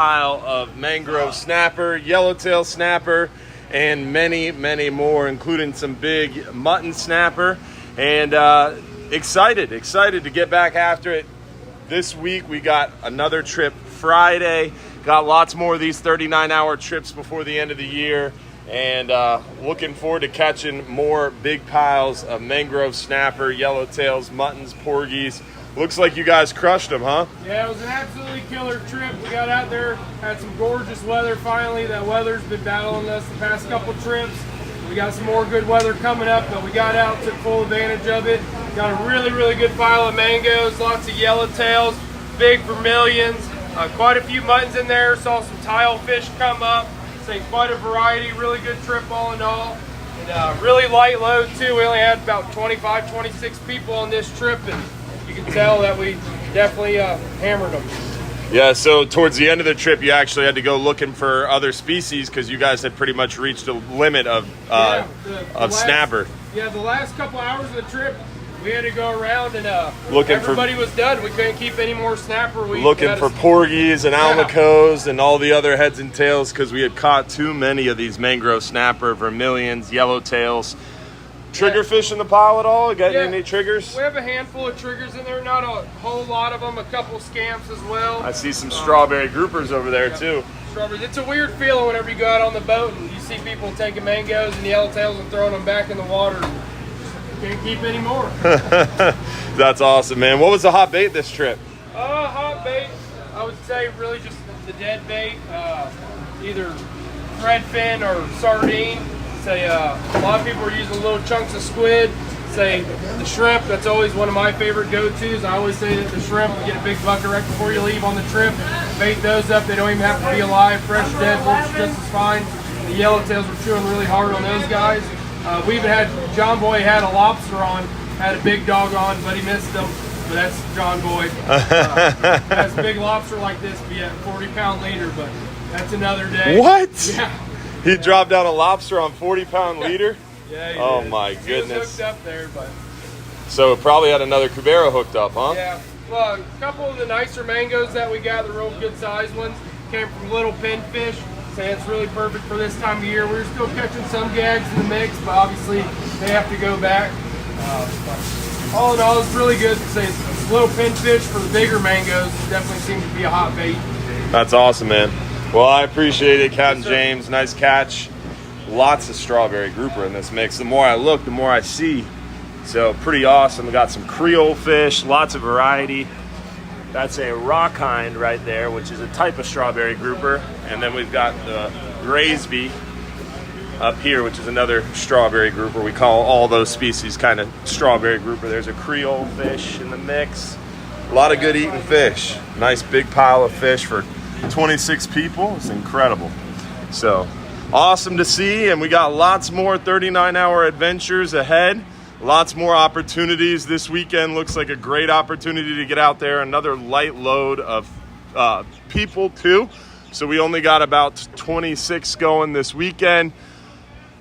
Pile of mangrove snapper, yellowtail snapper, and many, many more, including some big mutton snapper. And excited to get back after it. This week we got another trip Friday. Got lots more of these 39-hour trips before the end of the year. And looking forward to catching more big piles of mangrove snapper, yellowtails, muttons, porgies. Looks like you guys crushed them, huh? Yeah, it was an absolutely killer trip. We got out there, had some gorgeous weather finally. That weather's been battling us the past couple trips. We got some more good weather coming up, but we got out, took full advantage of it. Got a really, really good pile of mangoes, lots of yellowtails, big vermilions, quite a few muttons in there. Saw some tile fish come up. Say quite a variety, really good trip all in all. And really light load too. We only had about 25, 26 people on this trip, and you can tell that we definitely hammered them. Yeah, so towards the end of the trip, you actually had to go looking for other species because you guys had pretty much reached a limit of snapper. Yeah, the last couple hours of the trip, we had to go around and everybody was done. We couldn't keep any more snapper. Looking for porgies and almacos and all the other heads and tails because we had caught too many of these mangrove snapper, vermilions, yellowtails. Triggerfish in the pile at all? Got any triggers? We have a handful of triggers in there, not a whole lot of them, a couple scamps as well. I see some strawberry groupers over there too. Strawberries. It's a weird feeling whenever you go out on the boat and you see people taking mangoes and yellowtails and throwing them back in the water. Can't keep any more. That's awesome, man. What was the hot bait this trip? Hot bait, I would say really just the dead bait, either threadfin or sardine. Say a lot of people are using little chunks of squid. Say the shrimp, that's always one of my favorite go-tos. I always say that the shrimp, we get a big bucket right before you leave on the trip. Bait those up, they don't even have to be alive. Fresh dead works just as fine. The yellowtails were chewing really hard on those guys. We even had, John Boy had a lobster on, had a big dog on, but he missed them. But that's John Boy. Has a big lobster like this be at 40-pound leader, but that's another day. What? Yeah. He dropped down a lobster on 40-pound leader? Yeah, oh did. My goodness. He was hooked up there, but. So it probably had another cubera hooked up, huh? Yeah. Well, a couple of the nicer mangoes that we got, the real good sized ones, came from little pinfish. So it's really perfect for this time of year. We're still catching some gags in the mix, but obviously they have to go back. All in all, it's really good. Say it's little pinfish for the bigger mangoes. Definitely seems to be a hot bait. That's awesome, man. Well, I appreciate it, Captain James. Nice catch. Lots of strawberry grouper in this mix. The more I look, the more I see. So pretty awesome. We got some Creole fish, lots of variety. That's a rock hind right there, which is a type of strawberry grouper. And then we've got the Graysby up here, which is another strawberry grouper. We call all those species kind of strawberry grouper. There's a Creole fish in the mix. A lot of good eating fish. Nice big pile of fish for 26 people. It's incredible. So awesome to see, and we got lots more 39-hour adventures ahead. Lots more opportunities. This weekend looks like a great opportunity to get out there. Another light load of people too. So we only got about 26 going this weekend.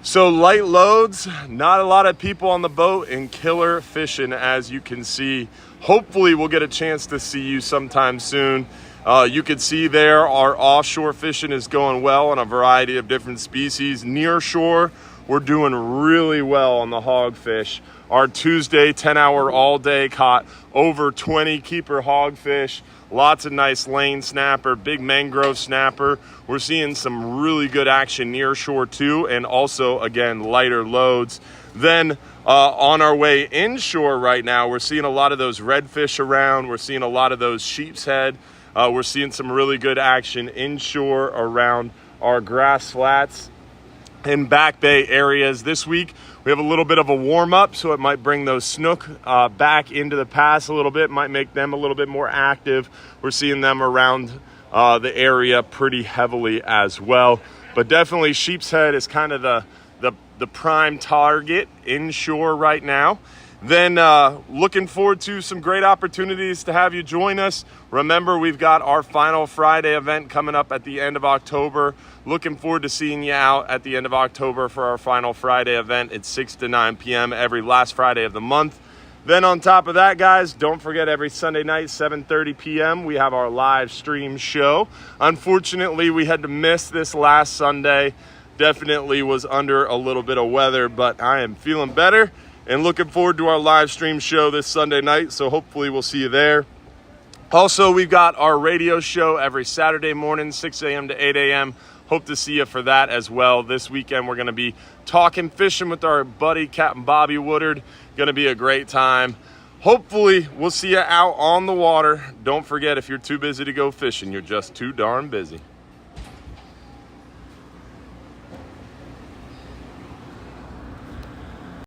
So light loads, not a lot of people on the boat, and killer fishing, as you can see. Hopefully we'll get a chance to see you sometime soon. You can see there our offshore fishing is going well on a variety of different species. Near shore, we're doing really well on the hogfish. Our Tuesday 10-hour all-day caught over 20 keeper hogfish. Lots of nice lane snapper, big mangrove snapper. We're seeing some really good action near shore too, and also, again, lighter loads. Then on our way inshore right now, we're seeing a lot of those redfish around. We're seeing a lot of those sheep's head. We're seeing some really good action inshore around our grass flats and back bay areas. This week we have a little bit of a warm up, so it might bring those snook back into the pass a little bit, might make them a little bit more active. We're seeing them around the area pretty heavily as well, but definitely sheep's head is kind of the prime target inshore right now. Then looking forward to some great opportunities to have you join us. Remember, we've got our final Friday event coming up at the end of October. Looking forward to seeing you out at the end of October for our final Friday event. It's 6 to 9 p.m. every last Friday of the month. Then on top of that, guys, don't forget every Sunday night, 7:30 p.m., we have our live stream show. Unfortunately, we had to miss this last Sunday. Definitely was under a little bit of weather, but I am feeling better and looking forward to our live stream show this Sunday night. So hopefully we'll see you there. Also, we've got our radio show every Saturday morning, 6 a.m. to 8 a.m. Hope to see you for that as well. This weekend, we're going to be talking fishing with our buddy, Captain Bobby Woodard. Going to be a great time. Hopefully, we'll see you out on the water. Don't forget, if you're too busy to go fishing, you're just too darn busy.